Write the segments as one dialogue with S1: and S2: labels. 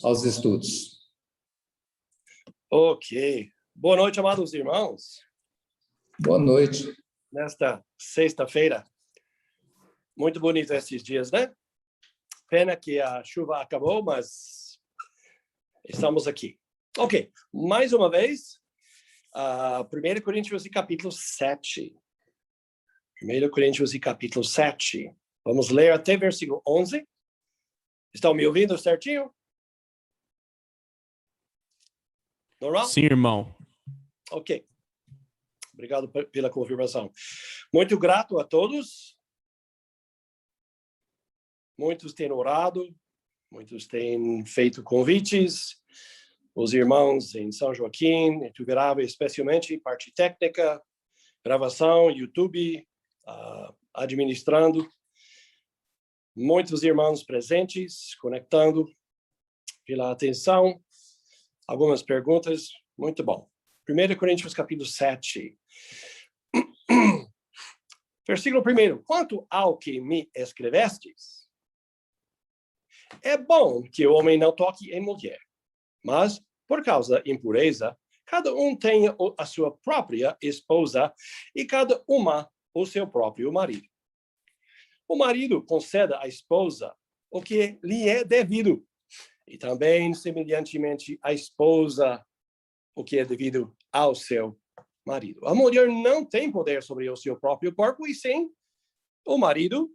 S1: aos estudos.
S2: Ok. Boa noite, amados irmãos.
S1: Boa noite.
S2: Nesta sexta-feira, muito bonito esses dias, né? Pena que a chuva acabou, mas estamos aqui. Ok, mais uma vez, 1 Coríntios capítulo 7. 1 Coríntios capítulo 7. Vamos ler até versículo 11. Estão me ouvindo certinho? Normal?
S3: Sim, irmão.
S2: Ok. Obrigado pela confirmação. Muito grato a todos. Muitos têm orado, muitos têm feito convites. Os irmãos em São Joaquim, em Tuverava, especialmente, parte técnica, gravação, YouTube, administrando. Muitos irmãos presentes, conectando, pela atenção. Algumas perguntas, muito bom. 1 Coríntios capítulo 7. Versículo 1. Quanto ao que me escrevestes, é bom que o homem não toque em mulher, mas, por causa da impureza, cada um tenha a sua própria esposa e cada uma o seu próprio marido. O marido conceda à esposa o que lhe é devido, e também, semelhantemente, a esposa o que é devido ao seu marido. A mulher não tem poder sobre o seu próprio corpo, e sim, o marido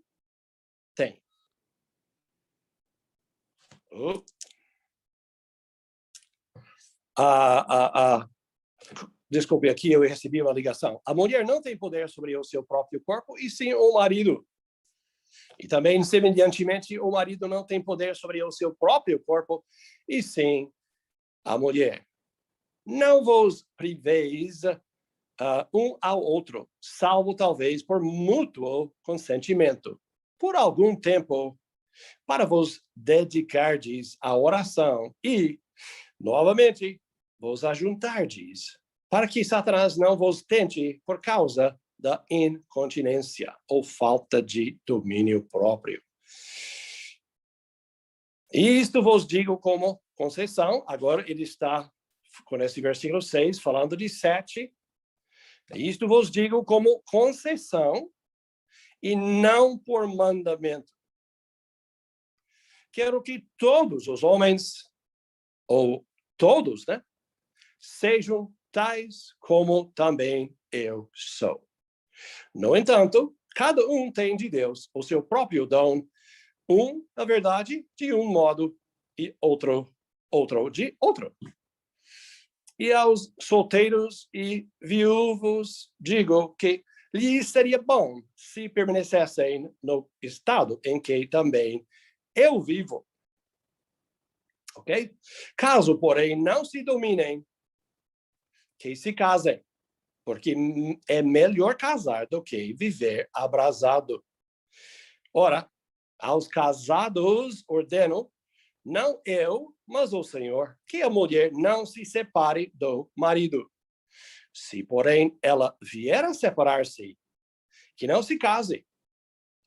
S2: tem. Desculpe, aqui eu recebi uma ligação. A mulher não tem poder sobre o seu próprio corpo, e sim o marido. E também, semelhantemente, o marido não tem poder sobre o seu próprio corpo, e sim a mulher. Não vos priveis um ao outro, salvo talvez por mútuo consentimento, por algum tempo, para vos dedicardes à oração e, novamente, vos ajuntardes, para que Satanás não vos tente por causa da incontinência ou falta de domínio próprio. Isto vos digo como concessão. Agora ele está, com esse versículo 6, falando de 7. Isto vos digo como concessão e não por mandamento. Quero que todos os homens, ou todos, né, sejam tais como também eu sou. No entanto, cada um tem de Deus o seu próprio dom, na verdade, de um modo e outro de outro. E aos solteiros e viúvos digo que lhes seria bom se permanecessem no estado em que também eu vivo. Ok? Caso, porém, não se dominem, que se casem, porque é melhor casar do que viver abrasado. Ora, aos casados ordeno, não eu, mas o Senhor, que a mulher não se separe do marido. Se, porém, ela vier a separar-se, que não se case,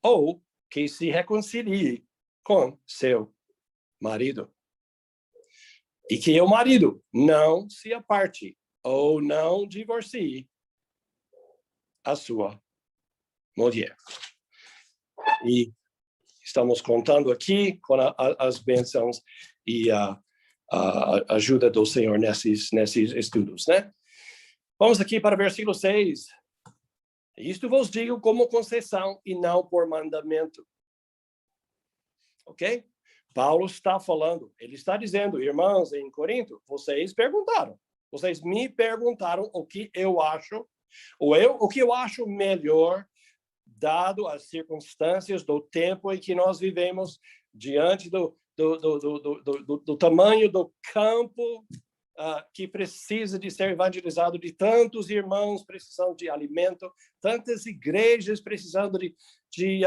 S2: ou que se reconcilie com seu marido. E que o marido não se aparte, ou não divorcie a sua mulher. E estamos contando aqui com as bênçãos e a ajuda do Senhor nesses estudos, né? Vamos aqui para o versículo 6. Isto vos digo como concessão e não por mandamento. Ok? Paulo está falando, ele está dizendo, irmãos em Corinto, vocês me perguntaram o que eu acho, o que eu acho melhor, dado as circunstâncias do tempo em que nós vivemos, diante do tamanho do campo que precisa de ser evangelizado, de tantos irmãos precisando de alimento, tantas igrejas precisando de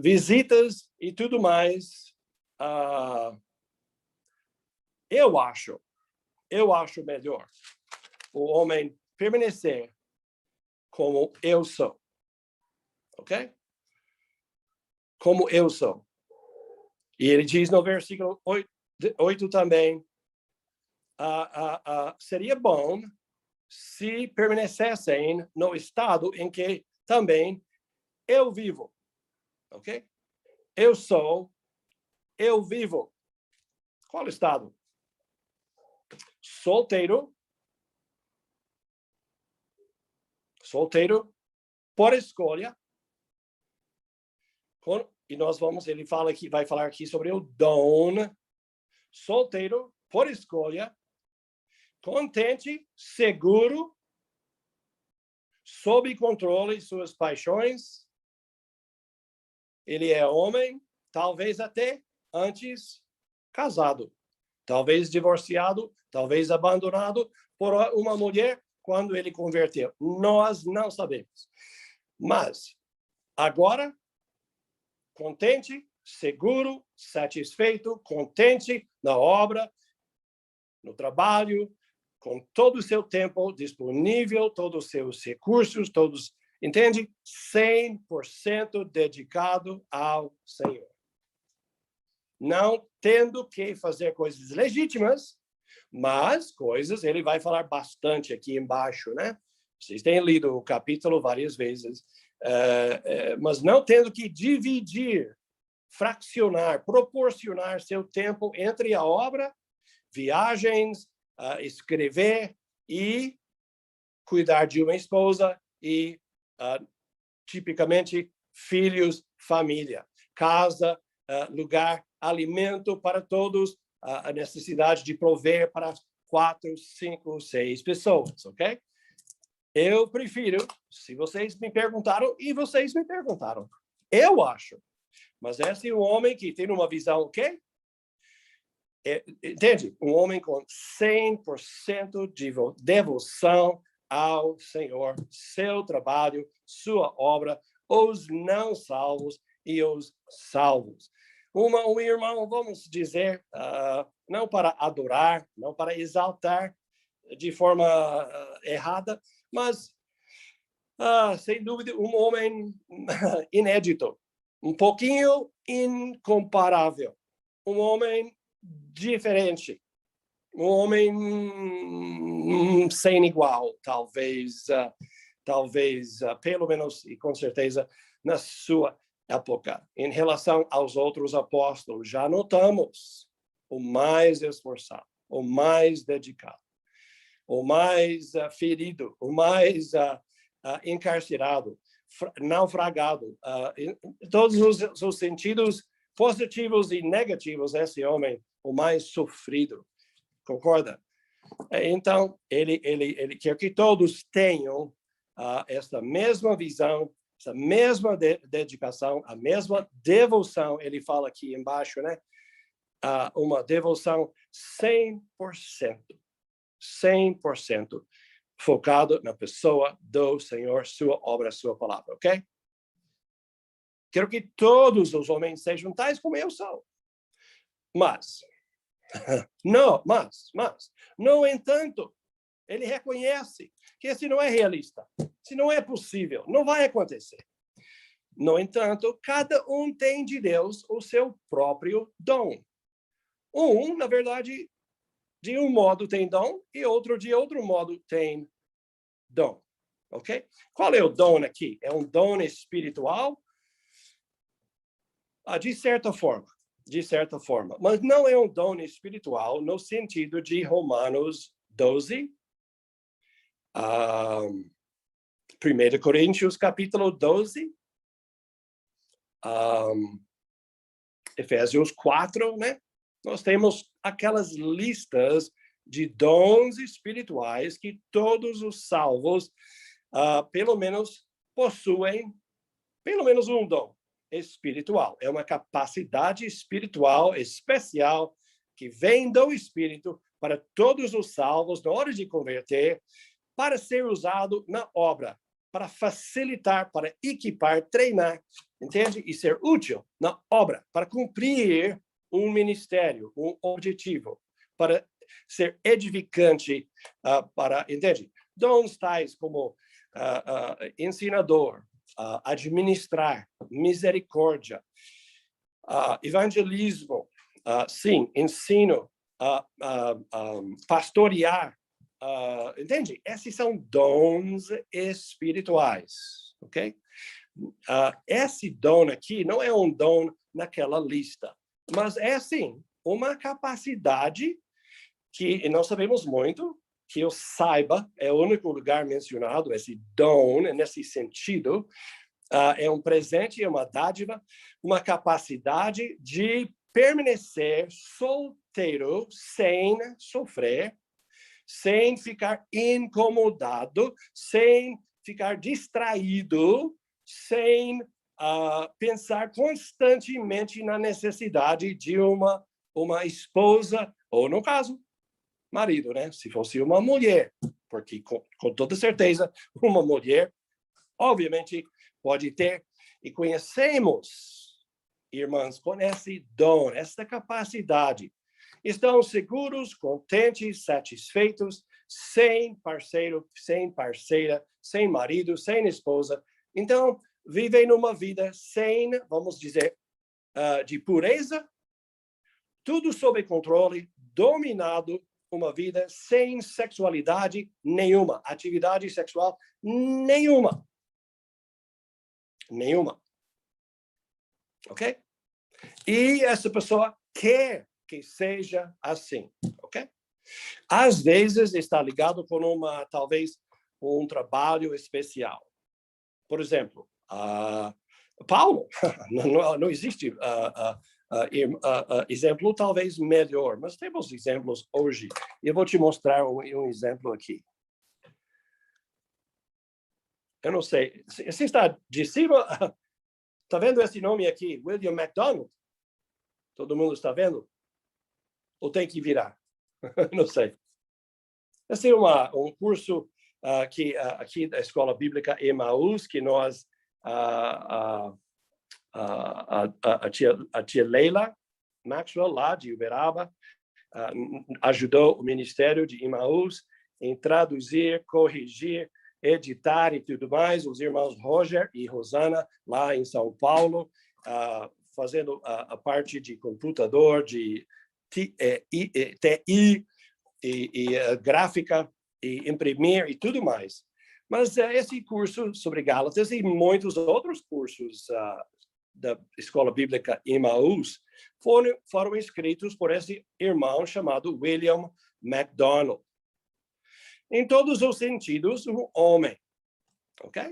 S2: visitas e tudo mais. Eu acho melhor o homem permanecer como eu sou. Ok? como eu sou. E ele diz no versículo 8 também, seria bom se permanecessem no estado em que também eu vivo. Ok? Eu sou, eu vivo. Qual estado? Solteiro por escolha. E nós ele vai falar aqui sobre o dom. Solteiro por escolha, contente, seguro, sob controle de suas paixões. Ele é homem, talvez até antes casado, talvez divorciado, talvez abandonado por uma mulher quando ele converteu. Nós não sabemos. Mas agora, contente, seguro, satisfeito, contente na obra, no trabalho, com todo o seu tempo disponível, todos os seus recursos, entende? 100% dedicado ao Senhor. Não tendo que fazer coisas legítimas, mas coisas, ele vai falar bastante aqui embaixo, né? Vocês têm lido o capítulo várias vezes, mas não tendo que dividir, fraccionar, proporcionar seu tempo entre a obra, viagens, escrever e cuidar de uma esposa e, tipicamente, filhos, família, casa, lugar, alimento para todos, a necessidade de prover para 4, 5, 6 pessoas, ok? Eu prefiro, se vocês me perguntaram, e vocês me perguntaram, eu acho, mas esse é um homem que tem uma visão, ok? Entende? Um homem com 100% de devoção ao Senhor, seu trabalho, sua obra, os não salvos e os salvos. Um irmão, vamos dizer, não para adorar, não para exaltar de forma errada, mas, sem dúvida, um homem inédito, um pouquinho incomparável, um homem diferente, um homem sem igual, talvez, pelo menos, e com certeza, na sua época. Em relação aos outros apóstolos, já notamos o mais esforçado, o mais dedicado, o mais ferido, o mais encarcerado, naufragado, em todos os sentidos positivos e negativos, esse homem, o mais sofrido. Concorda? Então, ele quer que todos tenham essa mesma visão, essa mesma dedicação, a mesma devoção. Ele fala aqui embaixo, né? Uma devoção 100% focado na pessoa do Senhor, sua obra, sua palavra, ok? Quero que todos os homens sejam tais como eu sou. Mas, no entanto, ele reconhece que isso não é realista, isso não é possível, não vai acontecer. No entanto, cada um tem de Deus o seu próprio dom. Na verdade, de um modo tem dom e outro de outro modo tem dom, ok? Qual é o dom aqui? É um dom espiritual? De certa forma, mas não é um dom espiritual no sentido de Romanos 12, 1 Coríntios capítulo 12, Efésios 4, né? Nós temos aquelas listas de dons espirituais que todos os salvos, pelo menos, possuem pelo menos um dom espiritual. É uma capacidade espiritual especial que vem do Espírito para todos os salvos, na hora de converter, para ser usado na obra, para facilitar, para equipar, treinar, entende? E ser útil na obra, para cumprir um ministério, um objetivo, para ser edificante, entende? Dons tais como ensinador, administrar, misericórdia, evangelismo, sim, ensino, pastorear, entende? Esses são dons espirituais, ok? Esse dom aqui não é um dom naquela lista, mas é, sim, uma capacidade que nós sabemos muito, que eu saiba, é o único lugar mencionado, esse dom, nesse sentido, é um presente, é uma dádiva, uma capacidade de permanecer solteiro sem sofrer, sem ficar incomodado, sem ficar distraído, sem pensar constantemente na necessidade de uma esposa, ou no caso, marido, né? Se fosse uma mulher, porque com toda certeza, uma mulher, obviamente, pode ter, e conhecemos, irmãs, com esse dom, essa capacidade, estão seguros, contentes, satisfeitos, sem parceiro, sem parceira, sem marido, sem esposa. Então, vivem numa vida sem, vamos dizer, de pureza, tudo sob controle, dominado, uma vida sem sexualidade nenhuma, atividade sexual nenhuma. Nenhuma. Ok? E essa pessoa quer que seja assim, ok? Às vezes está ligado com talvez, um trabalho especial. Por exemplo, Paulo, não existe exemplo talvez melhor, mas temos exemplos hoje. Eu vou te mostrar um exemplo aqui. Eu não sei, você está de cima, está vendo esse nome aqui, William MacDonald? Todo mundo está vendo? Ou tem que virar? Não sei. Esse é um curso aqui da Escola Bíblica Emaús, que nós, a tia Leila Maxwell, lá de Uberaba, ajudou o Ministério de Emaús em traduzir, corrigir, editar e tudo mais. Os irmãos Roger e Rosana, lá em São Paulo, fazendo a parte de computador, de TI, e gráfica, e imprimir e tudo mais. Mas esse curso sobre Gálatas e muitos outros cursos da Escola Bíblica Emaús foram escritos por esse irmão chamado William MacDonald. Em todos os sentidos, um homem, ok?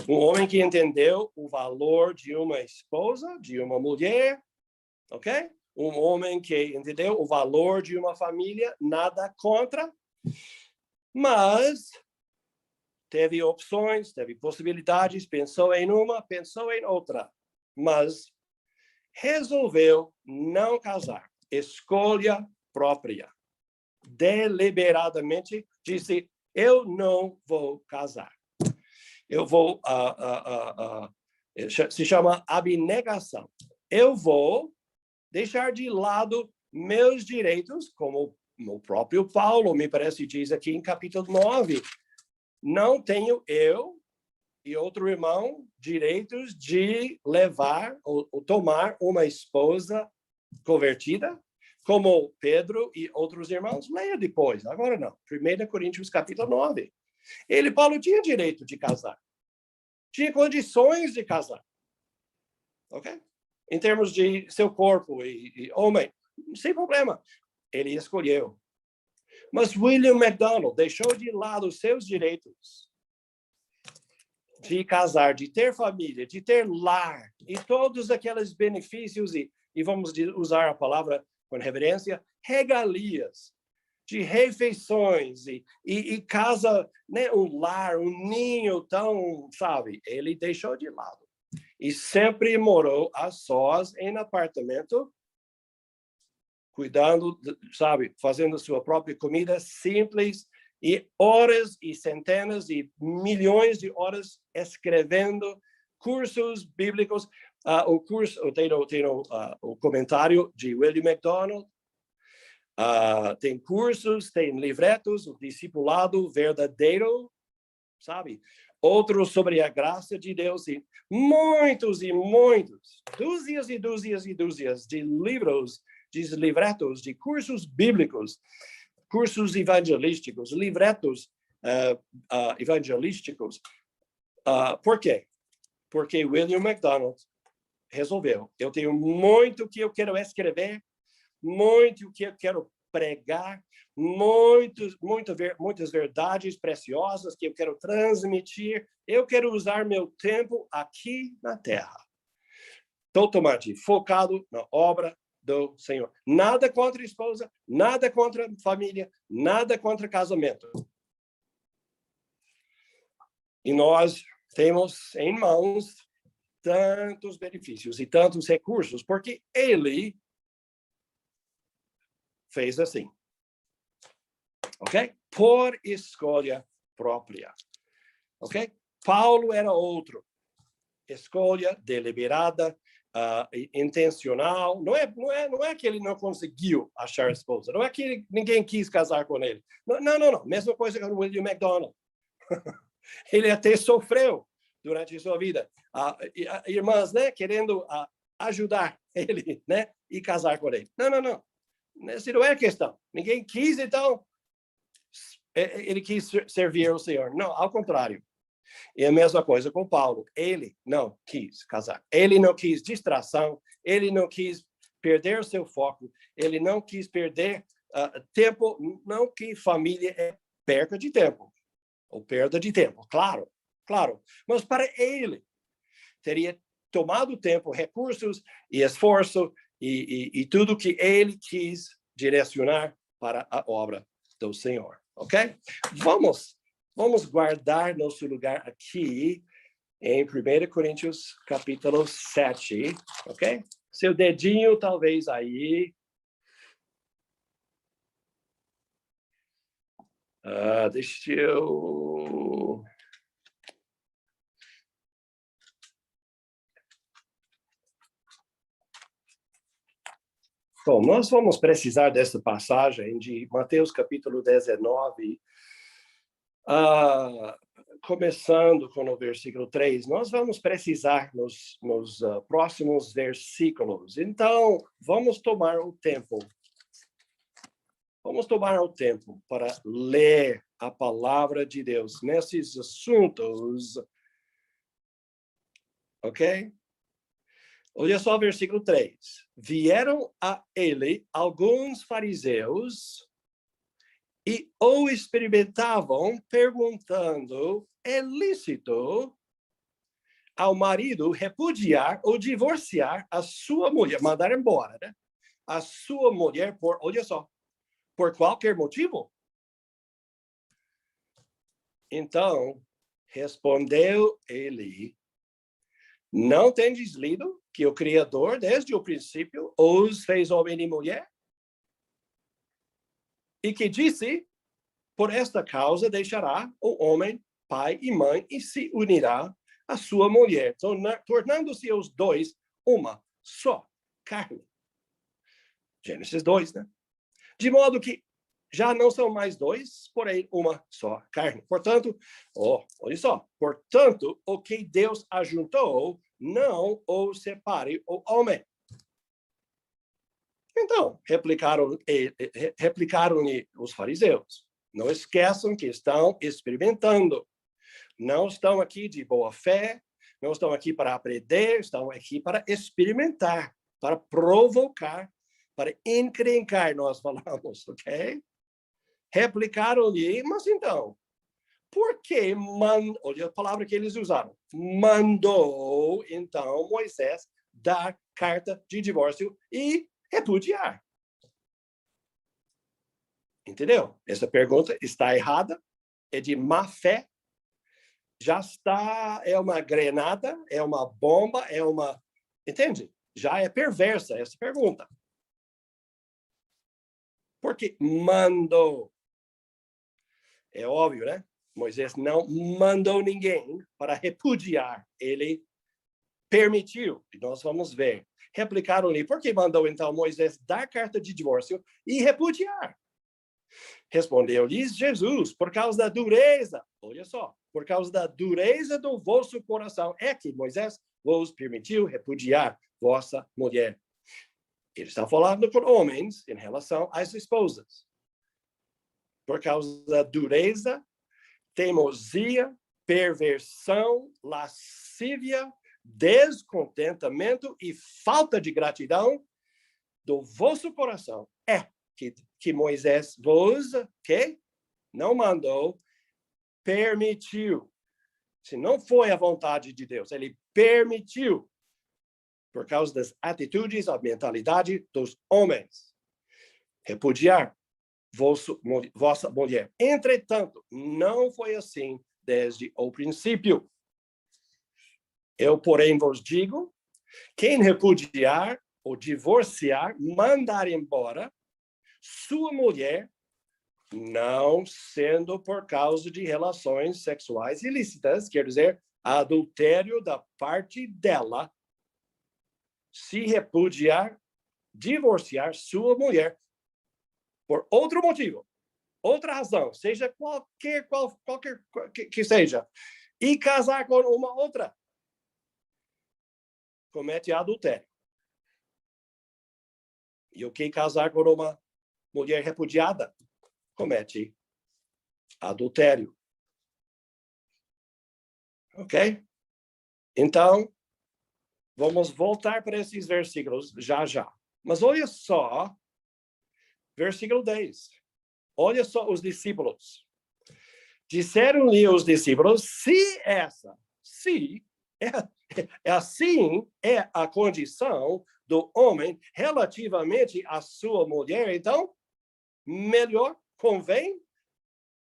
S2: Um homem que entendeu o valor de uma esposa, de uma mulher, ok? Um homem que entendeu o valor de uma família, nada contra, mas teve opções, teve possibilidades, pensou em uma, pensou em outra, mas resolveu não casar. Escolha própria. Deliberadamente disse, eu não vou casar. Eu vou, se chama abnegação. Eu vou deixar de lado meus direitos, como o próprio Paulo, me parece, diz aqui em capítulo 9. Não tenho eu e outro irmão direitos de levar ou tomar uma esposa convertida, como Pedro e outros irmãos. Leia depois, agora não. 1 Coríntios capítulo 9. Paulo tinha direito de casar. Tinha condições de casar. Ok? Em termos de seu corpo e homem, sem problema. Ele escolheu. Mas William MacDonald deixou de lado os seus direitos de casar, de ter família, de ter lar, e todos aqueles benefícios, e vamos usar a palavra com reverência, regalias, de refeições, e casa, né, um lar, um ninho tão, sabe? Ele deixou de lado. E sempre morou a sós em apartamento, cuidando, sabe, fazendo sua própria comida simples, e horas e centenas e milhões de horas escrevendo cursos bíblicos. O curso, tem o comentário de William MacDonald, tem cursos, tem livretos, o discipulado verdadeiro, sabe? outro sobre a graça de Deus, e muitos, dúzias e dúzias e dúzias de livros, de livretos, de cursos bíblicos, cursos evangelísticos, livretos evangelísticos. Por quê? Porque William MacDonald resolveu. Eu tenho muito que eu quero escrever, muito que eu quero pregar, muitas verdades preciosas que eu quero transmitir. Eu quero usar meu tempo aqui na Terra, totalmente focado na obra do Senhor. Nada contra a esposa, nada contra a família, nada contra casamento. E nós temos em mãos tantos benefícios e tantos recursos, porque ele fez assim. Ok? Por escolha própria. Ok? Paulo era outro. Escolha deliberada, intencional. Não é que ele não conseguiu achar esposa. Não é que ninguém quis casar com ele. Não. Mesma coisa com William MacDonald. Ele até sofreu durante a sua vida. Irmãs, né, querendo ajudar ele, né, e casar com ele. Não. Essa não é a questão. Ninguém quis, então ele quis servir ao Senhor. Não, ao contrário. E a mesma coisa com Paulo. Ele não quis casar. Ele não quis distração. Ele não quis perder o seu foco. Ele não quis perder tempo. Não que família é perca de tempo. Ou perda de tempo. Claro. Mas para ele, teria tomado tempo, recursos e esforço e tudo que ele quis direcionar para a obra do Senhor. Ok? Vamos guardar nosso lugar aqui em 1 Coríntios, capítulo 7. Ok? Seu dedinho, talvez, aí. Deixa eu... Bom, nós vamos precisar dessa passagem de Mateus capítulo 19, começando com o versículo 3. Nós vamos precisar nos próximos versículos. Então, vamos tomar o tempo. Vamos tomar o tempo para ler a palavra de Deus nesses assuntos. Ok? Olha só o versículo 3. Vieram a ele alguns fariseus e o experimentavam, perguntando: é lícito ao marido repudiar ou divorciar a sua mulher, mandar embora, né? A sua mulher olha só, por qualquer motivo? Então, respondeu ele: não tendes lido que o Criador, desde o princípio, os fez homem e mulher? E que disse: por esta causa deixará o homem pai e mãe e se unirá à sua mulher, tornando-se os dois uma só carne. Gênesis 2, né? De modo que já não são mais dois, porém uma só carne. Portanto, olha só, portanto, o que Deus ajuntou, não o separe o homem. Então, replicaram-lhe os fariseus: não esqueçam que estão experimentando. Não estão aqui de boa fé, não estão aqui para aprender, estão aqui para experimentar, para provocar, para encrencar, nós falamos, ok? Replicaram-lhe, mas então, por que olha a palavra que eles usaram, mandou, então, Moisés dar carta de divórcio e repudiar? Entendeu? Essa pergunta está errada, é de má fé, já está, é uma granada, é uma bomba, entende? Já é perversa essa pergunta. Porque mandou. É óbvio, né? Moisés não mandou ninguém para repudiar. Ele permitiu. E nós vamos ver. Replicaram-lhe: por que mandou então Moisés dar carta de divórcio e repudiar? Respondeu-lhes Jesus: por causa da dureza. Olha só. por causa da dureza do vosso coração, é que Moisés vos permitiu repudiar vossa mulher. Ele está falando por homens em relação às esposas. Por causa da dureza, teimosia, perversão, lascívia, descontentamento e falta de gratidão do vosso coração. É que Moisés vos, não mandou, permitiu. Se não foi a vontade de Deus, ele permitiu, por causa das atitudes, a mentalidade dos homens, repudiar vossa mulher. Entretanto, não foi assim desde o princípio. Eu, porém, vos digo, quem repudiar ou divorciar, mandar embora sua mulher, não sendo por causa de relações sexuais ilícitas, quer dizer, adultério da parte dela, se repudiar, divorciar sua mulher por outro motivo, outra razão, seja qualquer que seja, e casar com uma outra, comete adultério. E o que casar com uma mulher repudiada comete adultério. Ok? Então, vamos voltar para esses versículos já. Mas olha só, versículo 10. Olha só os discípulos. Disseram-lhe os discípulos, se assim é a condição do homem relativamente à sua mulher, então, melhor convém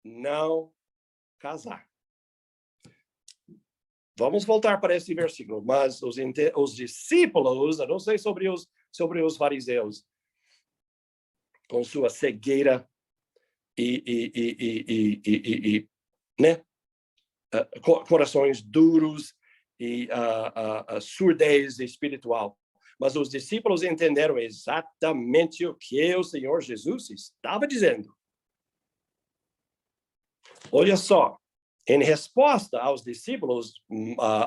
S2: não casar. Vamos voltar para esse versículo, mas os discípulos, eu não sei sobre os fariseus, com sua cegueira né? Corações duros e surdez espiritual. Mas os discípulos entenderam exatamente o que o Senhor Jesus estava dizendo. Olha só, em resposta aos discípulos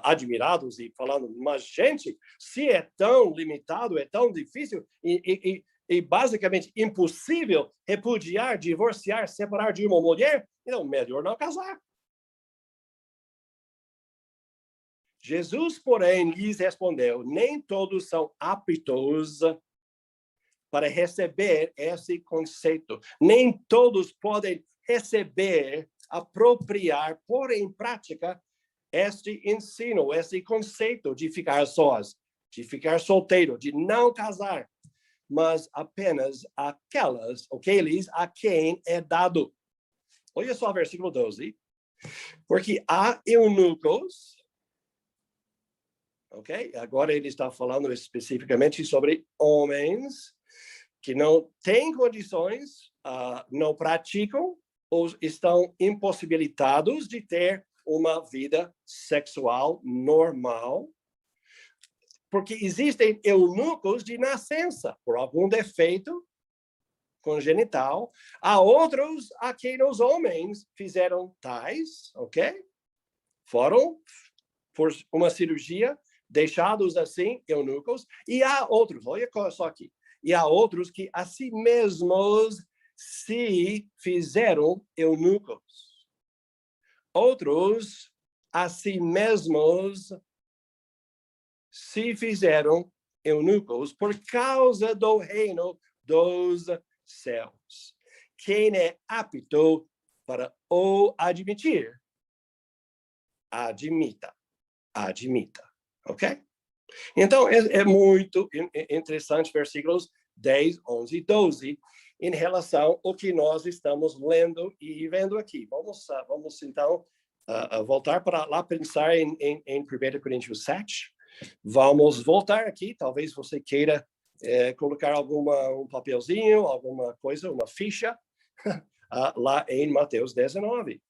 S2: admirados e falando, mas gente, se é tão limitado, é tão difícil e basicamente impossível repudiar, divorciar, separar de uma mulher, então melhor não casar. Jesus, porém, lhes respondeu, nem todos são aptos para receber esse conceito. Nem todos podem receber, apropriar, pôr em prática este ensino, esse conceito de ficar sós, de ficar solteiro, de não casar, mas apenas aqueles a quem é dado. Olha só o versículo 12. Porque há eunucos, ok? Agora ele está falando especificamente sobre homens que não têm condições, não praticam ou estão impossibilitados de ter uma vida sexual normal, porque existem eunucos de nascença, por algum defeito congenital. Há outros a quem os homens fizeram tais, ok? Foram, por uma cirurgia, deixados assim, eunucos. E há outros, olha só aqui, e há outros que a si mesmos se fizeram eunucos. Outros a si mesmos se fizeram eunucos por causa do reino dos céus. Quem é apto para o admitir, admita. Ok? Então, é muito interessante versículos 10, 11 e 12 em relação ao que nós estamos lendo e vendo aqui. Vamos então, voltar para lá, pensar em 1 Coríntios 7. Vamos voltar aqui, talvez você queira colocar um papelzinho, alguma coisa, uma ficha, lá em Mateus 19.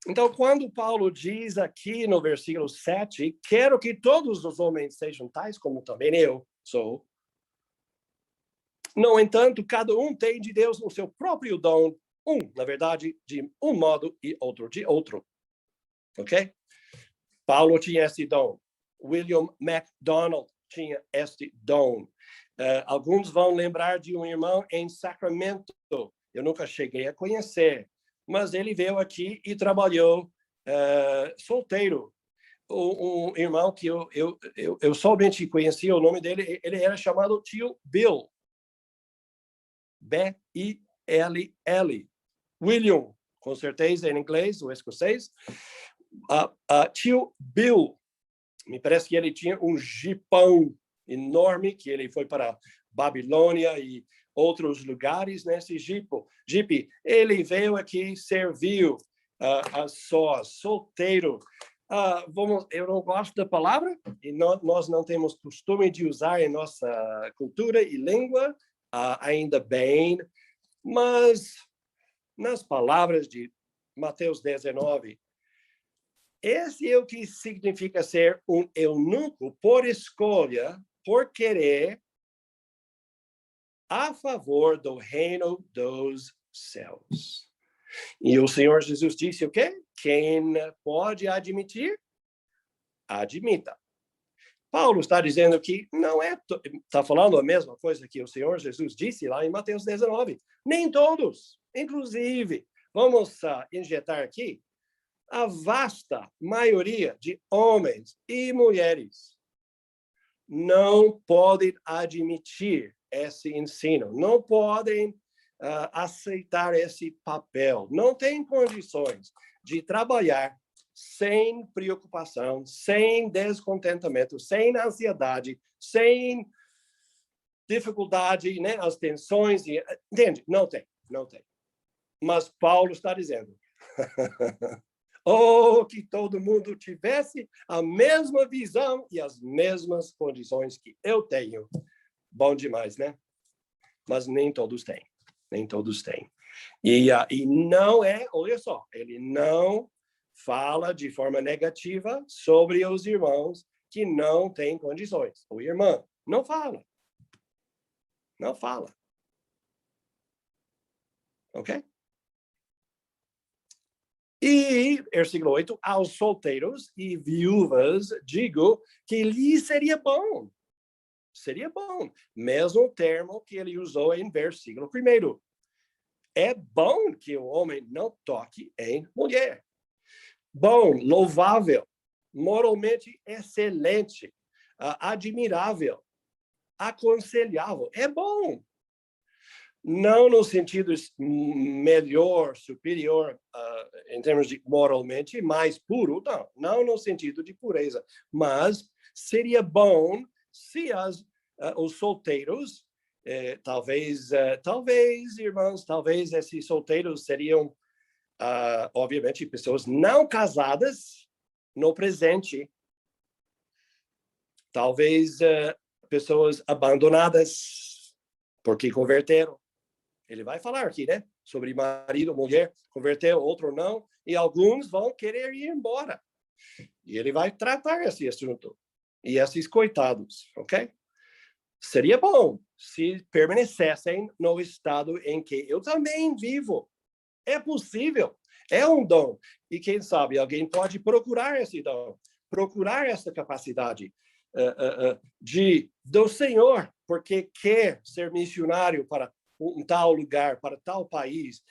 S2: Então, quando Paulo diz aqui no versículo 7, quero que todos os homens sejam tais como também eu sou. No entanto, cada um tem de Deus o seu próprio dom na verdade, de um modo e outro de outro. Ok? Paulo tinha esse dom. William MacDonald tinha este dom. Alguns vão lembrar de um irmão em Sacramento. Eu nunca cheguei a conhecer, mas ele veio aqui e trabalhou solteiro. Um irmão que eu somente conhecia o nome dele, ele era chamado tio Bill. B-I-L-L. William, com certeza em inglês ou escocês. Tio Bill, me parece que ele tinha um jipão enorme, que ele foi para Babilônia e outros lugares nesse jipe. Ele veio aqui, serviu a sós, solteiro. Eu não gosto da palavra, e nós não temos costume de usar em nossa cultura e língua, ainda bem, mas nas palavras de Mateus 19, esse é o que significa ser um eunuco por escolha, por querer, a favor do reino dos céus. E o Senhor Jesus disse o quê? Quem pode admitir, admita. Paulo está dizendo que não está falando a mesma coisa que o Senhor Jesus disse lá em Mateus 19. Nem todos, inclusive, vamos injetar aqui, a vasta maioria de homens e mulheres não podem admitir esse ensino, não podem aceitar esse papel, não têm condições de trabalhar sem preocupação, sem descontentamento, sem ansiedade, sem dificuldade, né? As tensões, entende? Não tem. Mas Paulo está dizendo, que todo mundo tivesse a mesma visão e as mesmas condições que eu tenho. Bom demais, né? Mas nem todos têm. E não olha só, ele não fala de forma negativa sobre os irmãos que não têm condições. O irmão não fala. Ok? E, versículo 8, aos solteiros e viúvas, digo que lhes seria bom. Mesmo termo que ele usou em versículo 1. É bom que o homem não toque em mulher. Bom, louvável, moralmente excelente, admirável, aconselhável. É bom. Não no sentido melhor, superior, em termos de moralmente, mais puro, não no sentido de pureza. Mas seria bom se os solteiros, talvez, irmãos, talvez esses solteiros seriam, obviamente, pessoas não casadas no presente. Talvez pessoas abandonadas porque converteram. Ele vai falar aqui, né? Sobre marido, mulher, converter, outro não. E alguns vão querer ir embora. E ele vai tratar esse assunto. E esses coitados, ok? Seria bom se permanecessem no estado em que eu também vivo. É possível. É um dom. E quem sabe alguém pode procurar esse dom. Procurar essa capacidade do Senhor. Porque quer ser missionário para um tal lugar, para tal país,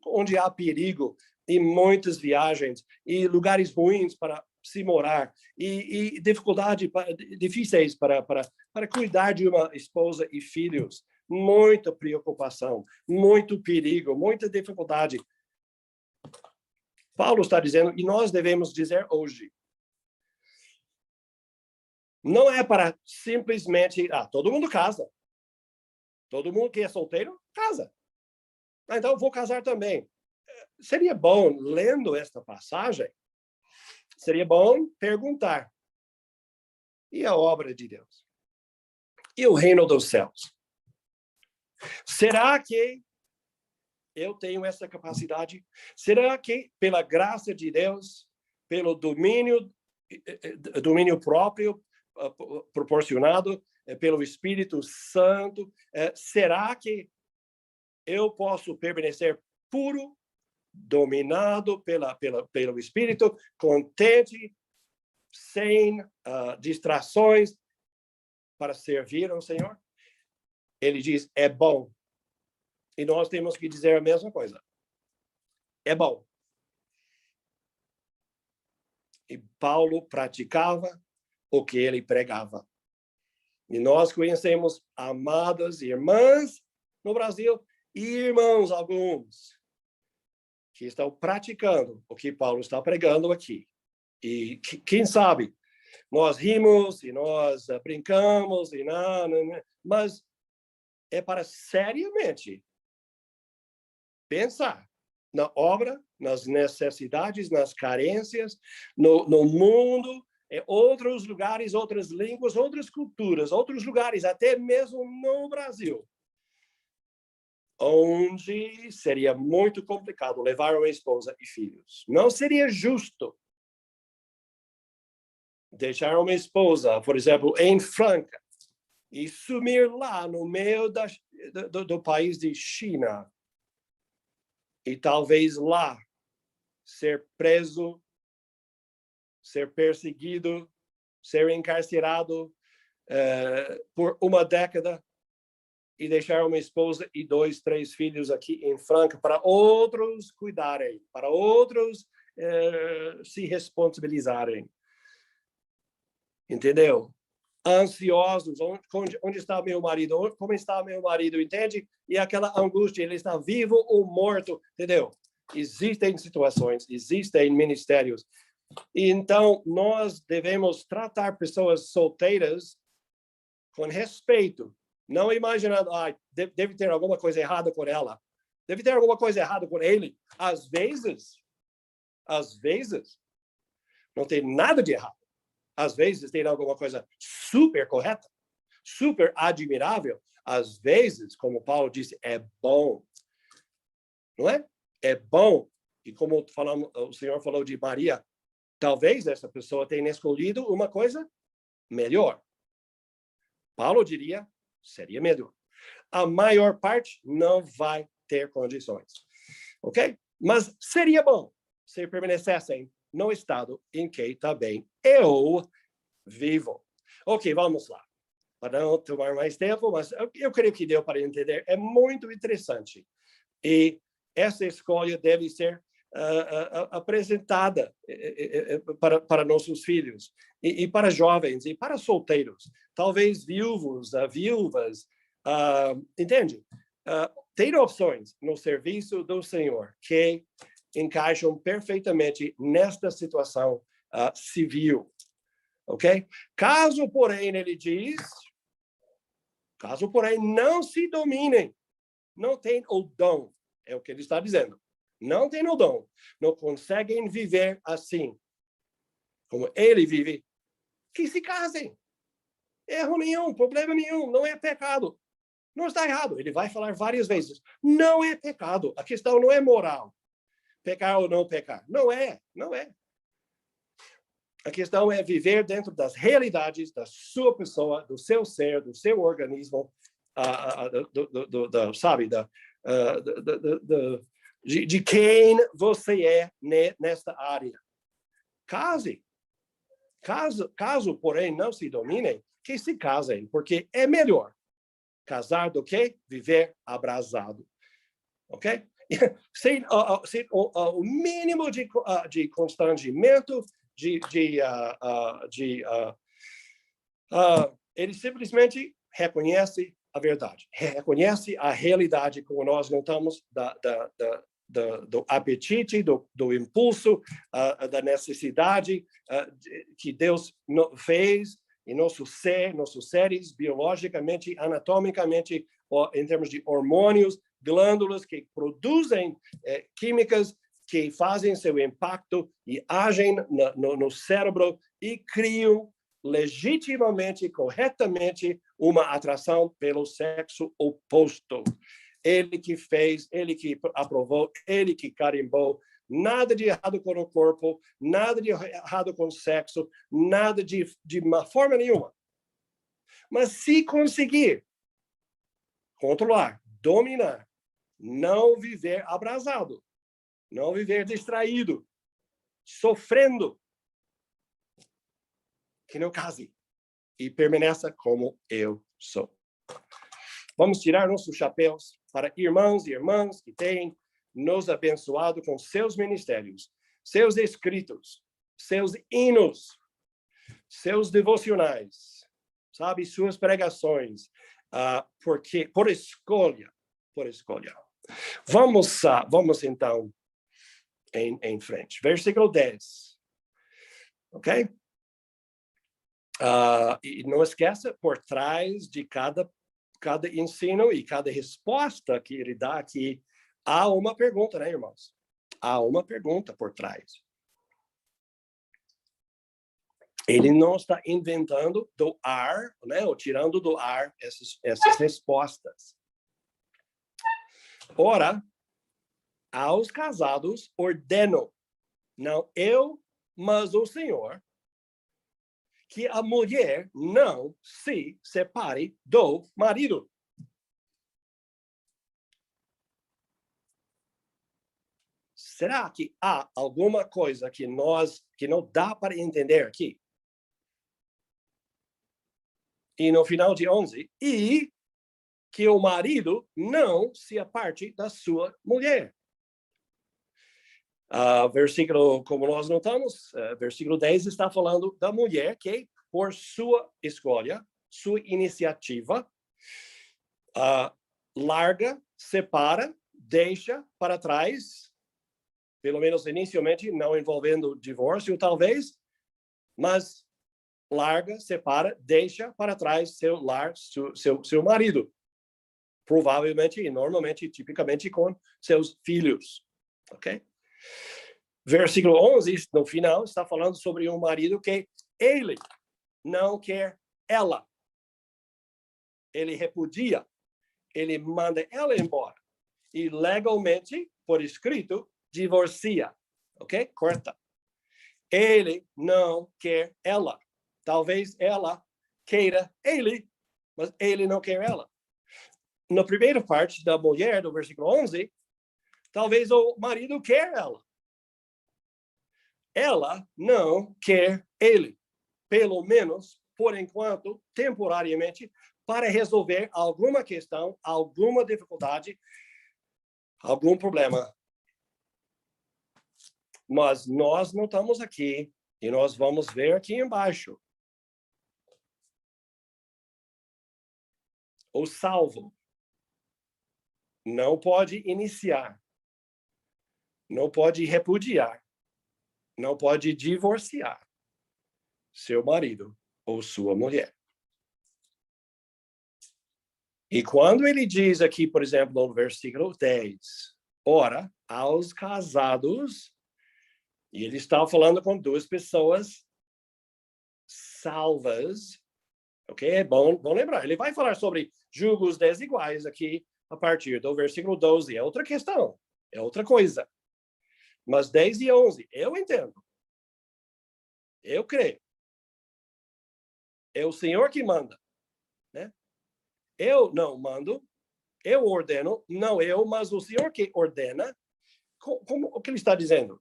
S2: onde há perigo e muitas viagens e lugares ruins para se morar e dificuldades difíceis para cuidar de uma esposa e filhos. Muita preocupação, muito perigo, muita dificuldade. Paulo está dizendo, e nós devemos dizer hoje, não é para simplesmente, todo mundo casa. Todo mundo que é solteiro, casa. Então, eu vou casar também. Seria bom, lendo esta passagem, seria bom perguntar. E a obra de Deus? E o reino dos céus? Será que eu tenho essa capacidade? Será que, pela graça de Deus, pelo domínio próprio, proporcionado pelo Espírito Santo, será que eu posso permanecer puro, dominado pelo Espírito, contente, sem distrações, para servir ao Senhor. Ele diz, é bom. E nós temos que dizer a mesma coisa. É bom. E Paulo praticava o que ele pregava. E nós conhecemos amadas irmãs no Brasil e irmãos alguns que estão praticando o que Paulo está pregando aqui. E quem sabe, nós rimos e nós brincamos, e não, mas é para seriamente pensar na obra, nas necessidades, nas carências, no mundo, em outros lugares, outras línguas, outras culturas, outros lugares, até mesmo no Brasil, onde seria muito complicado levar uma esposa e filhos. Não seria justo deixar uma esposa, por exemplo, em Franca, e sumir lá no meio do país de China, e talvez lá ser preso, ser perseguido, ser encarcerado por uma década e deixar uma esposa e 2, 3 filhos aqui em Franca para outros cuidarem, para outros se responsabilizarem. Entendeu? Ansiosos, onde está meu marido? Como está meu marido? Entende? E aquela angústia, ele está vivo ou morto? Entendeu? Existem situações, existem ministérios. E então, nós devemos tratar pessoas solteiras com respeito, não imaginando, deve ter alguma coisa errada com ela, deve ter alguma coisa errada com ele. Às vezes, não tem nada de errado. Às vezes tem alguma coisa super correta, super admirável. Às vezes, como Paulo disse, é bom. Não é? É bom. E como o Senhor falou de Maria, talvez essa pessoa tenha escolhido uma coisa melhor. Paulo diria, seria melhor. A maior parte não vai ter condições. Ok? Mas seria bom se permanecessem no estado em que também eu vivo. Ok, vamos lá. Para não tomar mais tempo, mas eu creio que deu para entender. É muito interessante. E essa escolha deve ser apresentada para nossos filhos, e para jovens, e para solteiros. Talvez viúvas, entende? Tem opções no serviço do Senhor que encaixam perfeitamente nesta situação civil, ok? Caso, porém, ele diz, não se dominem, não tem o dom, é o que ele está dizendo, não tem o dom, não conseguem viver assim, como ele vive, que se casem. Erro nenhum, problema nenhum, não é pecado. Não está errado, ele vai falar várias vezes, não é pecado, a questão não é moral. Pecar ou não pecar. Não é. A questão é viver dentro das realidades da sua pessoa, do seu ser, do seu organismo, sabe, de quem você é nesta área. Caso, porém, não se dominem, que se casem, porque é melhor casar do que viver abrasado. Ok? Sem o mínimo de constrangimento, ele simplesmente reconhece a verdade, reconhece a realidade como nós notamos do apetite, do impulso, da necessidade que Deus fez em nossos seres, biologicamente, anatomicamente, em termos de hormônios, glândulas que produzem químicas que fazem seu impacto e agem no cérebro e criam legitimamente, corretamente, uma atração pelo sexo oposto. Ele que fez, ele que aprovou, ele que carimbou. Nada de errado com o corpo, nada de errado com o sexo, nada de uma forma nenhuma. Mas se conseguir controlar, dominar, não viver abrasado, não viver distraído, sofrendo. Que não case e permaneça como eu sou. Vamos tirar nossos chapéus para irmãos e irmãs que têm nos abençoado com seus ministérios, seus escritos, seus hinos, seus devocionais, sabe, suas pregações, porque por escolha. Vamos então em frente. Versículo 10. Ok? E não esqueça, por trás de cada ensino e cada resposta que ele dá aqui, há uma pergunta, né, irmãos? Há uma pergunta por trás. Ele não está inventando do ar, né, ou tirando do ar essas respostas. Ora, aos casados ordeno, não eu, mas o Senhor, que a mulher não se separe do marido. Será que há alguma coisa que não dá para entender aqui? E no final de 11, e que o marido não se aparte da sua mulher. Versículo, como nós notamos, versículo 10 está falando da mulher que, por sua escolha, sua iniciativa, larga, separa, deixa para trás, pelo menos inicialmente, não envolvendo divórcio, talvez, mas larga, separa, deixa para trás seu lar, seu marido. Provavelmente, e normalmente, tipicamente com seus filhos. Ok? Versículo 11, no final, está falando sobre um marido que ele não quer ela. Ele repudia. Ele manda ela embora. E legalmente, por escrito, divorcia. Ok? Corta. Ele não quer ela. Talvez ela queira ele, mas ele não quer ela. Na primeira parte da mulher, do versículo 11, talvez o marido quer ela. Ela não quer ele. Pelo menos, por enquanto, temporariamente, para resolver alguma questão, alguma dificuldade, algum problema. Mas nós não estamos aqui e nós vamos ver aqui embaixo. O salvo não pode iniciar, não pode repudiar, não pode divorciar seu marido ou sua mulher. E quando ele diz aqui, por exemplo, no versículo 10, ora, aos casados, e ele está falando com duas pessoas salvas, ok? É bom lembrar. Ele vai falar sobre julgos desiguais aqui a partir do versículo 12. É outra questão, é outra coisa. Mas 10 e 11, eu entendo. Eu creio. É o Senhor que manda, né? Eu não mando, eu ordeno, não eu, mas o Senhor que ordena. O que ele está dizendo?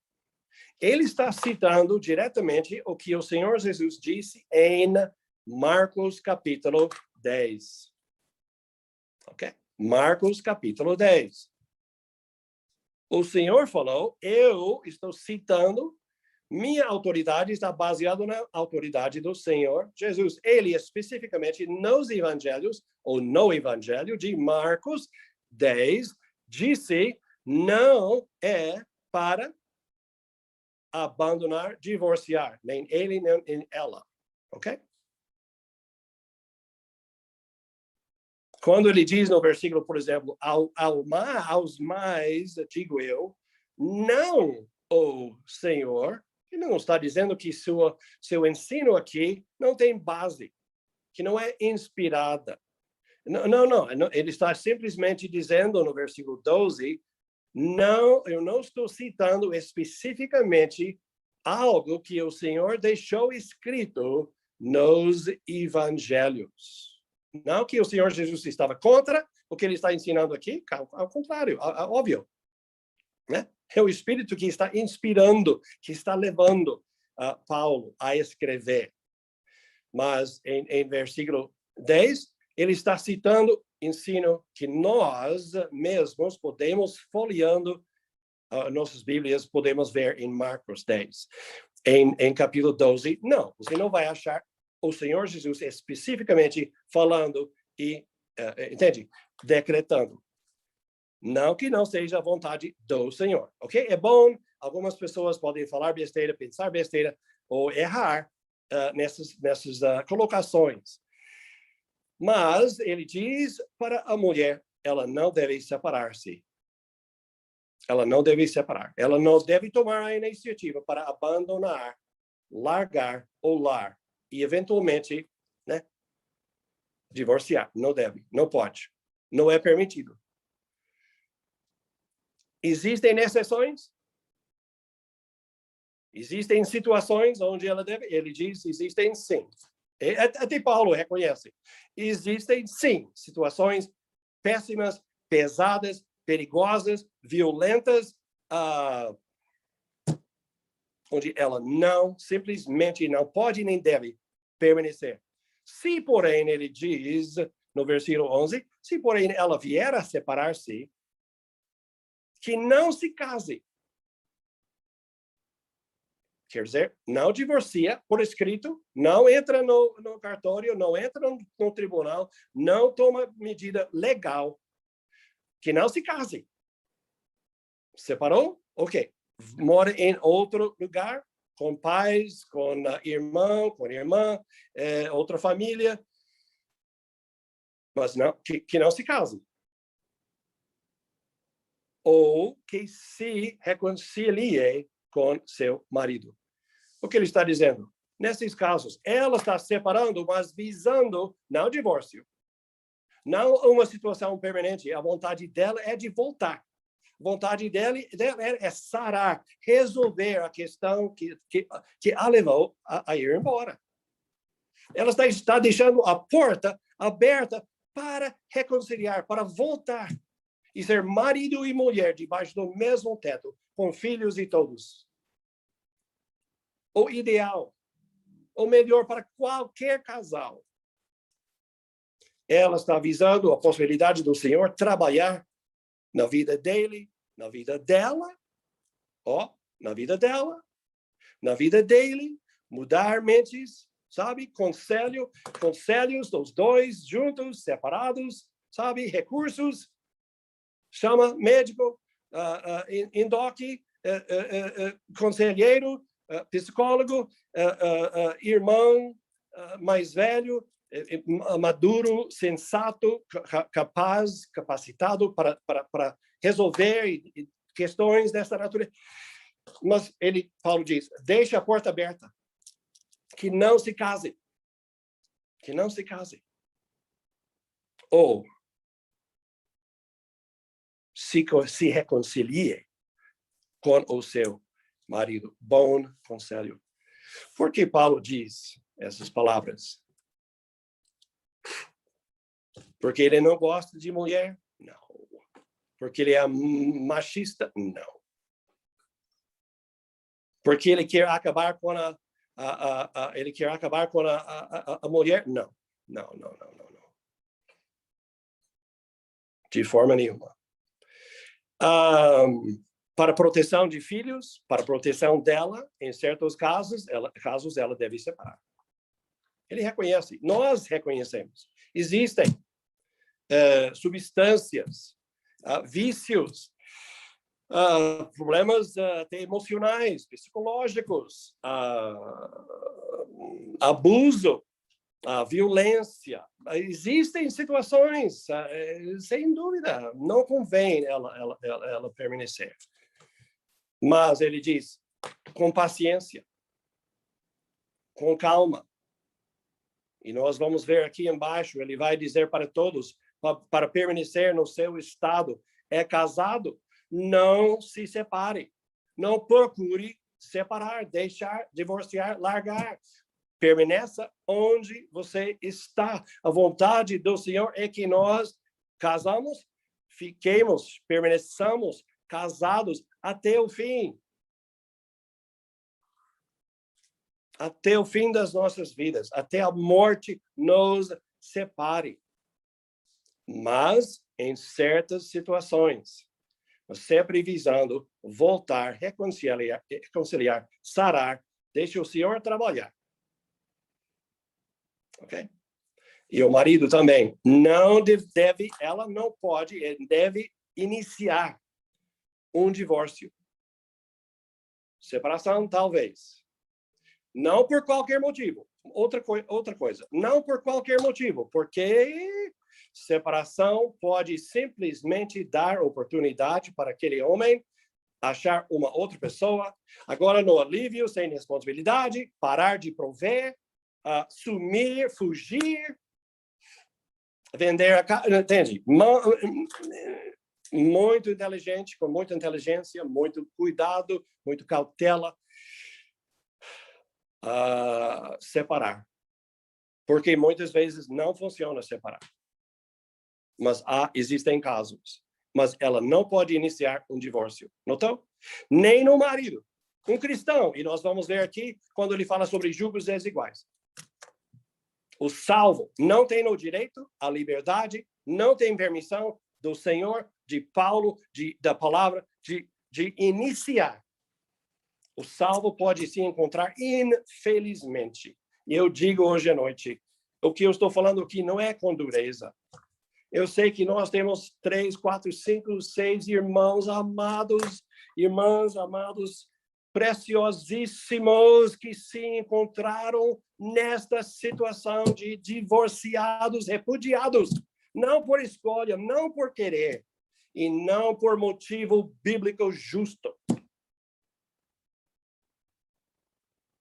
S2: Ele está citando diretamente o que o Senhor Jesus disse em Marcos capítulo 10. Ok? Marcos capítulo 10. O Senhor falou, eu estou citando, minha autoridade está baseada na autoridade do Senhor Jesus. Ele especificamente nos evangelhos, ou no evangelho de Marcos 10, disse, não é para abandonar, divorciar, nem ele, nem ela. Ok? Quando ele diz no versículo, por exemplo, aos mais, digo eu, não o Senhor, ele não está dizendo que seu ensino aqui não tem base, que não é inspirada. Não. Ele está simplesmente dizendo no versículo 12, não, eu não estou citando especificamente algo que o Senhor deixou escrito nos evangelhos. Não que o Senhor Jesus estava contra o que ele está ensinando aqui, ao contrário, óbvio. Né? É o Espírito que está inspirando, que está levando Paulo a escrever. Mas em versículo 10, ele está citando ensino que nós mesmos podemos, folheando nossas Bíblias, podemos ver em Marcos 10. Em capítulo 12, não. Você não vai achar o Senhor Jesus especificamente falando e, entende? Decretando. Não que não seja a vontade do Senhor, ok? É bom, algumas pessoas podem falar besteira, pensar besteira, ou errar nessas colocações. Mas ele diz para a mulher, ela não deve separar-se. Ela não deve separar. Ela não deve tomar a iniciativa para abandonar, largar o lar e, eventualmente, né, divorciar. Não deve, não pode. Não é permitido. Existem exceções? Existem situações onde ela deve? Ele diz, existem sim. Até Paulo reconhece. Existem sim situações péssimas, pesadas, perigosas, violentas, onde ela não, simplesmente não pode nem deve permanecer. Se, porém, ele diz, no versículo 11, se, porém, ela vier a separar-se, que não se case. Quer dizer, não divorcia por escrito, não entra no cartório, não entra no tribunal, não toma medida legal, que não se case. Separou? Ok. Mora em outro lugar, com pais, com irmão, com irmã, outra família, mas não, que não se case. Ou que se reconcilie com seu marido. O que ele está dizendo? Nesses casos, ela está separando, mas visando não divórcio. Não uma situação permanente. A vontade dela é de voltar. A vontade dela é sarar, resolver a questão que a levou a ir embora. Ela está deixando a porta aberta para reconciliar, para voltar e ser marido e mulher debaixo do mesmo teto, com filhos e todos. O ideal, o melhor para qualquer casal. Ela está visando a possibilidade do Senhor trabalhar na vida dele, na vida dela, na vida dela, na vida dele, mudar mentes, sabe? Conselhos dos dois juntos, separados, sabe? Recursos, chama médico, endoque, conselheiro, psicólogo, irmão mais velho, maduro, sensato, capaz, capacitado para resolver questões dessa natureza. Mas Paulo diz, deixa a porta aberta, que não se case. Que não se case. Ou se reconcilie com o seu marido. Bom conselho. Por que Paulo diz essas palavras? Porque ele não gosta de mulher? Não. Porque ele é machista? Não. Porque ele quer acabar com a mulher? Não. Não. De forma nenhuma. Para proteção de filhos, para proteção dela, em certos casos ela deve separar. Ele reconhece, nós reconhecemos. Existem substâncias, vícios, problemas até emocionais, psicológicos, abuso, violência. Existem situações, sem dúvida, não convém ela permanecer. Mas ele diz, com paciência, com calma. E nós vamos ver aqui embaixo, ele vai dizer para todos, para permanecer no seu estado, é casado, não se separe. Não procure separar, deixar, divorciar, largar. Permaneça onde você está. A vontade do Senhor é que nós casamos, permaneçamos casados até o fim. Até o fim das nossas vidas, até a morte nos separe. Mas, em certas situações, sempre visando voltar, reconciliar, sarar, deixe o Senhor trabalhar. Ok? E o marido também ela não pode, deve iniciar um divórcio. Separação, talvez. Não por qualquer motivo. Outra coisa. Não por qualquer motivo, porque separação pode simplesmente dar oportunidade para aquele homem achar uma outra pessoa, agora no alívio, sem responsabilidade, parar de prover, sumir, fugir, vender a casa, entende? Muito inteligente, com muita inteligência, muito cuidado, muito cautela, separar. Porque muitas vezes não funciona separar. Mas existem casos. Mas ela não pode iniciar um divórcio. Notou? Nem no marido. Um cristão. E nós vamos ver aqui quando ele fala sobre julgos desiguais. O salvo não tem o direito à liberdade, não tem permissão do Senhor, de Paulo, da palavra, de iniciar. O salvo pode se encontrar, infelizmente. E eu digo hoje à noite, o que eu estou falando aqui não é com dureza. Eu sei que nós temos 3, 4, 5, 6 irmãs amados, preciosíssimos, que se encontraram nesta situação de divorciados, repudiados. Não por escolha, não por querer, e não por motivo bíblico justo.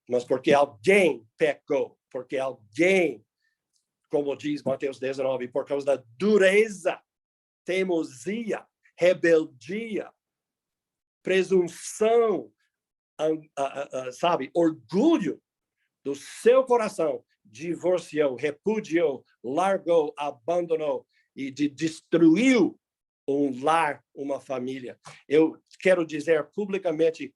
S2: Mas porque alguém pecou, porque alguém, como diz Mateus 19, por causa da dureza, teimosia, rebeldia, presunção, orgulho do seu coração, divorciou, repudiou, largou, abandonou e destruiu um lar, uma família. Eu quero dizer publicamente,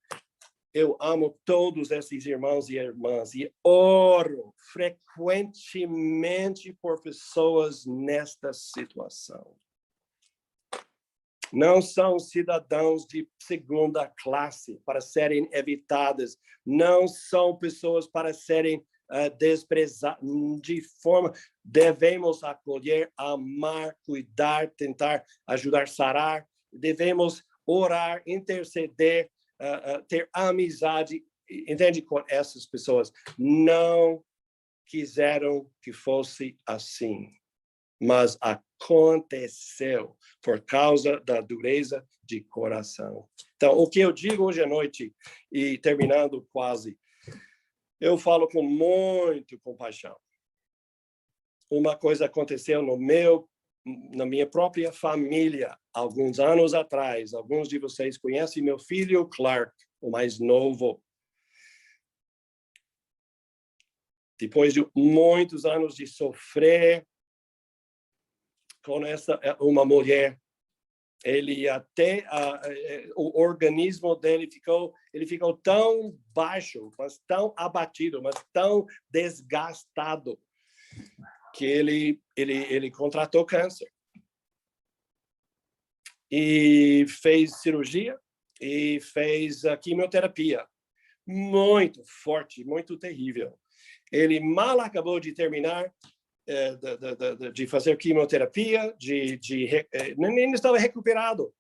S2: eu amo todos esses irmãos e irmãs e oro frequentemente por pessoas nesta situação. Não são cidadãos de segunda classe para serem evitadas. Não são pessoas para serem desprezadas. De forma, devemos acolher, amar, cuidar, tentar ajudar, sarar. Devemos orar, interceder, ter amizade, entende, com essas pessoas. Não quiseram que fosse assim, mas aconteceu por causa da dureza de coração. Então, o que eu digo hoje à noite, e terminando quase, eu falo com muito compaixão. Uma coisa aconteceu na minha própria família, alguns anos atrás. Alguns de vocês conhecem meu filho Clark, o mais novo. Depois de muitos anos de sofrer com uma mulher, ele até o organismo dele ficou tão baixo, mas tão abatido, mas tão desgastado, que ele contratou câncer. E fez cirurgia e fez a quimioterapia. Muito forte, muito terrível. Ele mal acabou de terminar de fazer quimioterapia, nem estava recuperado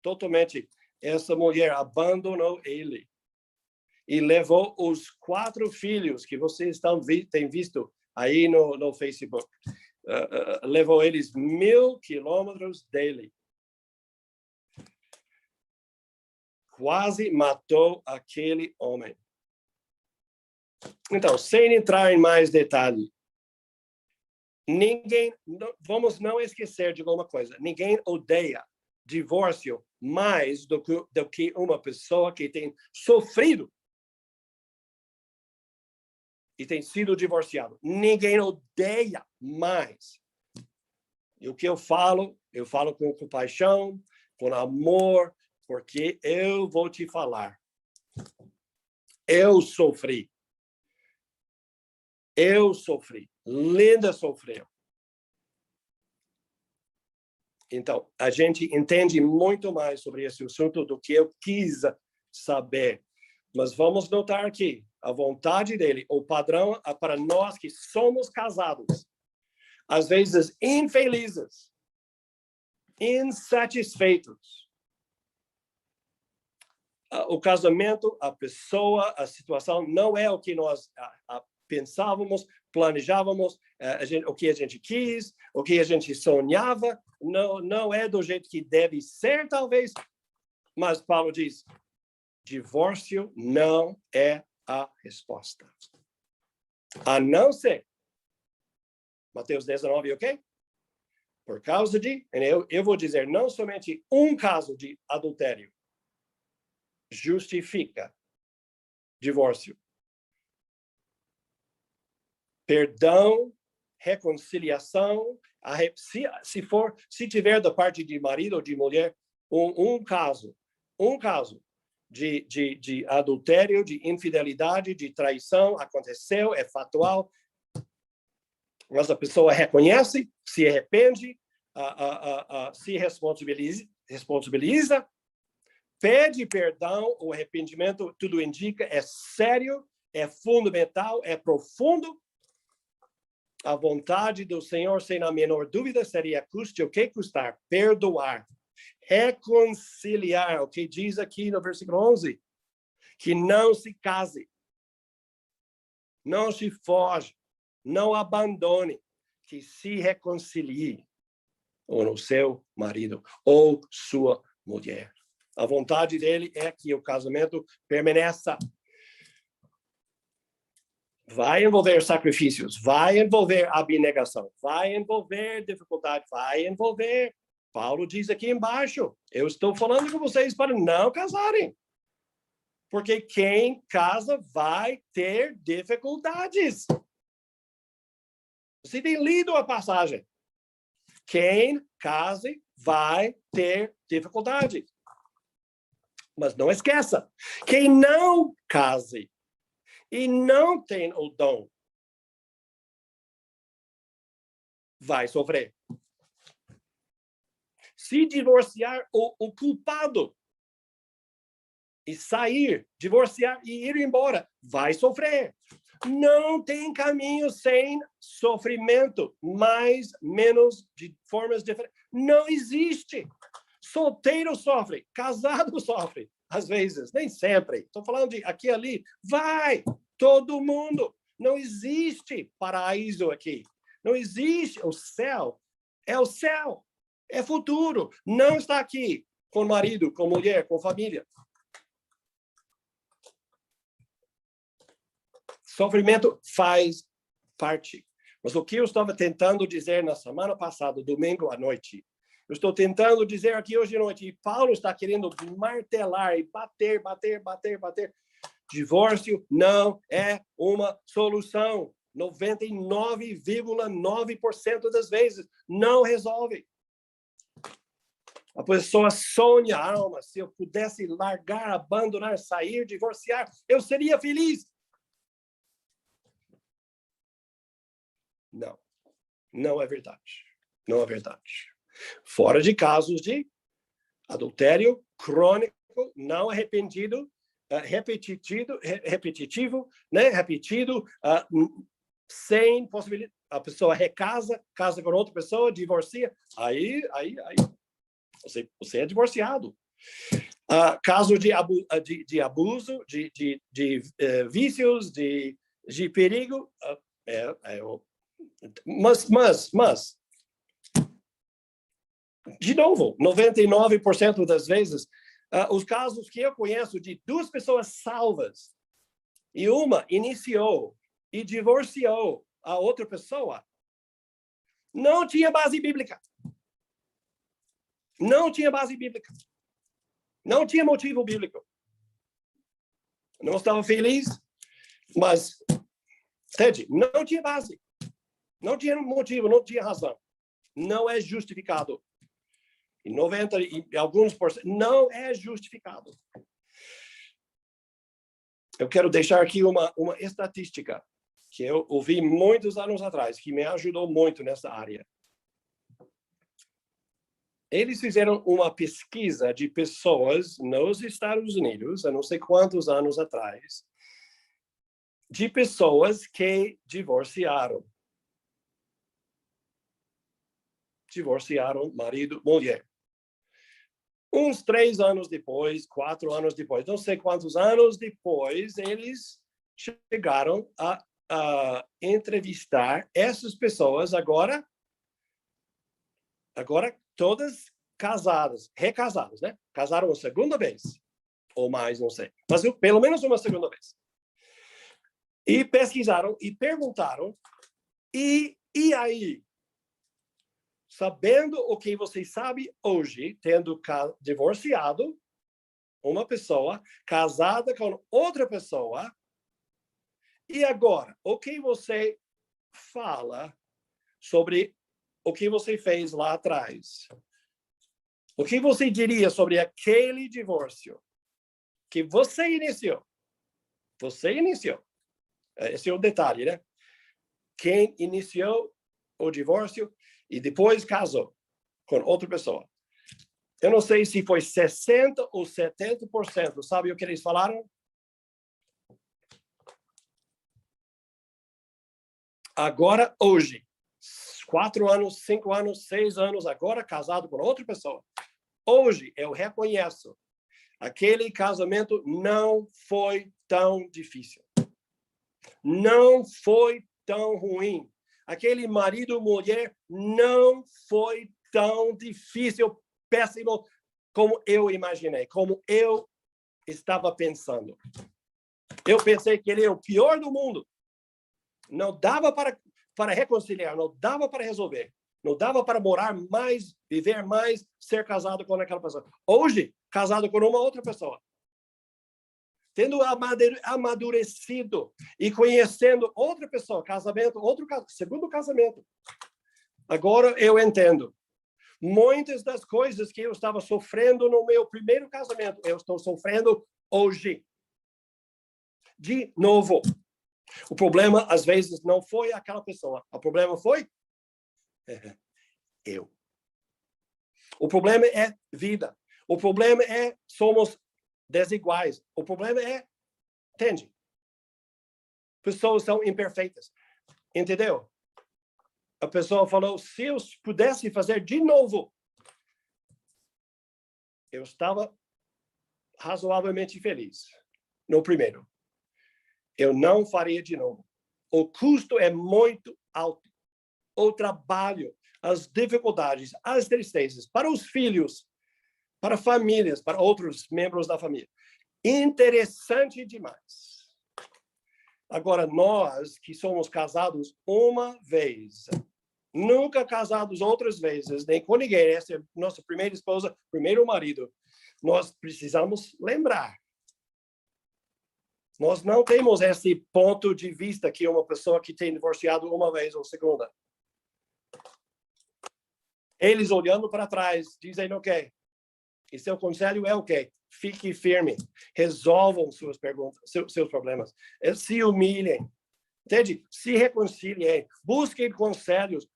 S2: totalmente. Essa mulher abandonou ele e levou os 4 filhos que vocês têm visto aí no Facebook. Levou eles 1.000 quilômetros dele. Quase matou aquele homem. Então, sem entrar em mais detalhe, vamos não esquecer de alguma coisa. Ninguém odeia divórcio mais do que uma pessoa que tem sofrido e tem sido divorciado. Ninguém odeia mais. E o que eu falo com compaixão, com amor, porque eu vou te falar. Eu sofri. Linda sofreu. Então, a gente entende muito mais sobre esse assunto do que eu quis saber. Mas vamos notar aqui, a vontade dele, o padrão para nós que somos casados, às vezes infelizes, insatisfeitos. O casamento, a pessoa, a situação não é o que nós pensávamos, planejávamos, o que a gente quis, o que a gente sonhava, não é do jeito que deve ser, talvez. Mas Paulo diz, divórcio não é a resposta. A não ser, Mateus 19, ok? Por causa de, eu vou dizer, não somente um caso de adultério justifica divórcio. Perdão, reconciliação, se tiver da parte de marido ou de mulher um caso de adultério, de infidelidade, de traição, aconteceu, é factual, mas a pessoa reconhece, se arrepende, se responsabiliza, pede perdão, o arrependimento, tudo indica, é sério, é fundamental, é profundo. A vontade do Senhor, sem a menor dúvida, seria custe o que custar, perdoar, reconciliar, o que diz aqui no versículo 11, que não se case, não se foge, não abandone, que se reconcilie ou no seu marido ou sua mulher. A vontade dele é que o casamento permaneça. Vai envolver sacrifícios, vai envolver abnegação, vai envolver dificuldade, vai envolver. Paulo diz aqui embaixo, eu estou falando com vocês para não casarem. Porque quem casa vai ter dificuldades. Você tem lido a passagem. Quem case vai ter dificuldades. Mas não esqueça, quem não case e não tem o dom vai sofrer. Se divorciar o culpado e sair, divorciar e ir embora, vai sofrer. Não tem caminho sem sofrimento, mais, menos, de formas diferentes. Não existe. Solteiro sofre, casado sofre, às vezes, nem sempre. Estou falando de aqui e ali. Vai, todo mundo. Não existe paraíso aqui. Não existe. O céu é o céu. É futuro. Não está aqui com marido, com mulher, com família. Sofrimento faz parte. Mas o que eu estava tentando dizer na semana passada, domingo à noite, eu estou tentando dizer aqui hoje à noite, e Paulo está querendo martelar e bater. Divórcio não é uma solução. 99,9% das vezes não resolve. A pessoa sonha, alma, se eu pudesse largar, abandonar, sair, divorciar, eu seria feliz. Não, não é verdade. Não é verdade. Fora de casos de adultério crônico, não arrependido, repetitivo, né? Repetido, sem possibilidade. A pessoa recasa, casa com outra pessoa, divorcia. Aí você é divorciado. Caso de abuso, de vícios, de perigo, mas, de novo, 99% das vezes, os casos que eu conheço de duas pessoas salvas e uma iniciou e divorciou a outra pessoa, não tinha base bíblica. Não tinha base bíblica. Não tinha motivo bíblico. Não estava feliz, mas Entende? Não tinha base. Não tinha motivo, não tinha razão. Não é justificado. Em 90 e alguns por cento, não é justificado. Eu quero deixar aqui uma estatística que eu ouvi muitos anos atrás, que me ajudou muito nessa área. Eles fizeram uma pesquisa de pessoas nos Estados Unidos, há não sei quantos anos atrás, de pessoas que divorciaram. Divorciaram marido, mulher. Uns 3 anos depois, 4 anos depois, não sei quantos anos depois, eles chegaram a entrevistar essas pessoas agora todas casadas, recasadas, né? Casaram uma segunda vez, ou mais, não sei. Mas pelo menos uma segunda vez. E pesquisaram e perguntaram, e aí? Sabendo o que você sabe hoje, tendo divorciado uma pessoa, casada com outra pessoa, e agora, o que você fala sobre o que você fez lá atrás? O que você diria sobre aquele divórcio que você iniciou? Você iniciou. Esse é o detalhe, né? Quem iniciou o divórcio e depois casou com outra pessoa. Eu não sei se foi 60% ou 70%. Sabe o que eles falaram? Agora, hoje, 4 anos, 5 anos, 6 anos, agora casado com outra pessoa. Hoje, eu reconheço, aquele casamento não foi tão difícil. Não foi tão ruim. Aquele marido, mulher, não foi tão difícil, péssimo, como eu imaginei, como eu estava pensando. Eu pensei que ele é o pior do mundo. Não dava para reconciliar, não dava para resolver. Não dava para morar mais, viver mais, ser casado com aquela pessoa. Hoje, casado com uma outra pessoa. Tendo amadurecido e conhecendo outra pessoa, casamento, segundo casamento. Agora eu entendo. Muitas das coisas que eu estava sofrendo no meu primeiro casamento, eu estou sofrendo hoje. De novo. O problema, às vezes, não foi aquela pessoa. O problema foi eu. O problema é vida. O problema é somos desiguais. O problema é, entende? Pessoas são imperfeitas. Entendeu? A pessoa falou, se eu pudesse fazer de novo, eu estava razoavelmente feliz no primeiro. Eu não faria de novo. O custo é muito alto. O trabalho, as dificuldades, as tristezas para os filhos, para famílias, para outros membros da família. Interessante demais. Agora, nós que somos casados uma vez, nunca casados outras vezes, nem com ninguém, essa é nossa primeira esposa, primeiro marido, nós precisamos lembrar. Nós não temos esse ponto de vista que uma pessoa que tem divorciado uma vez ou segunda. Eles olhando para trás, dizem o quê? E seu conselho é o quê? Fique firme. Resolvam suas perguntas, seus problemas. Se humilhem. Entende? Se reconciliem. Busquem conselhos.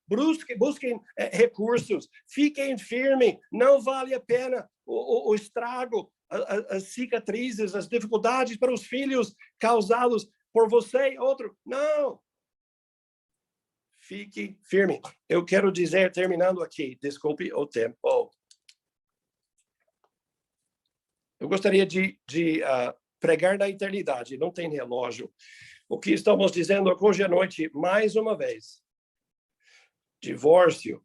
S2: Busquem recursos. Fiquem firmes. Não vale a pena o estrago, as cicatrizes, as dificuldades para os filhos causados por você e outro. Não. Fique firme. Eu quero dizer, terminando aqui, desculpe o tempo. Eu gostaria de pregar na eternidade, não tem relógio. O que estamos dizendo hoje à noite, mais uma vez, divórcio,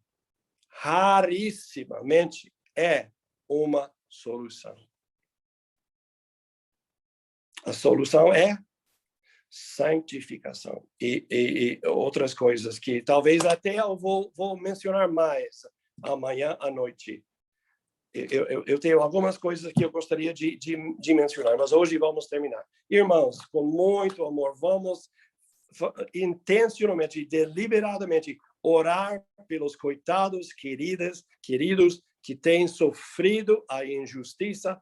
S2: rarissimamente, é uma solução. A solução é santificação e outras coisas que talvez até eu vou mencionar mais amanhã à noite. Eu tenho algumas coisas que eu gostaria de mencionar, mas hoje vamos terminar. Irmãos, com muito amor, vamos intencionalmente, deliberadamente, orar pelos coitados, queridos que têm sofrido a injustiça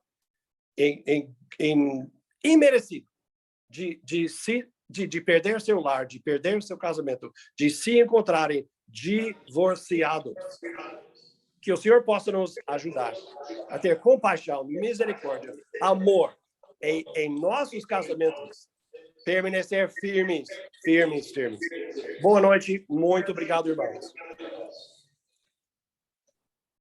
S2: imerecido de perder seu lar, de perder seu casamento, de se encontrarem divorciados. Que o Senhor possa nos ajudar a ter compaixão, misericórdia, amor em nossos casamentos, permanecer firmes. Boa noite, muito obrigado, irmãos.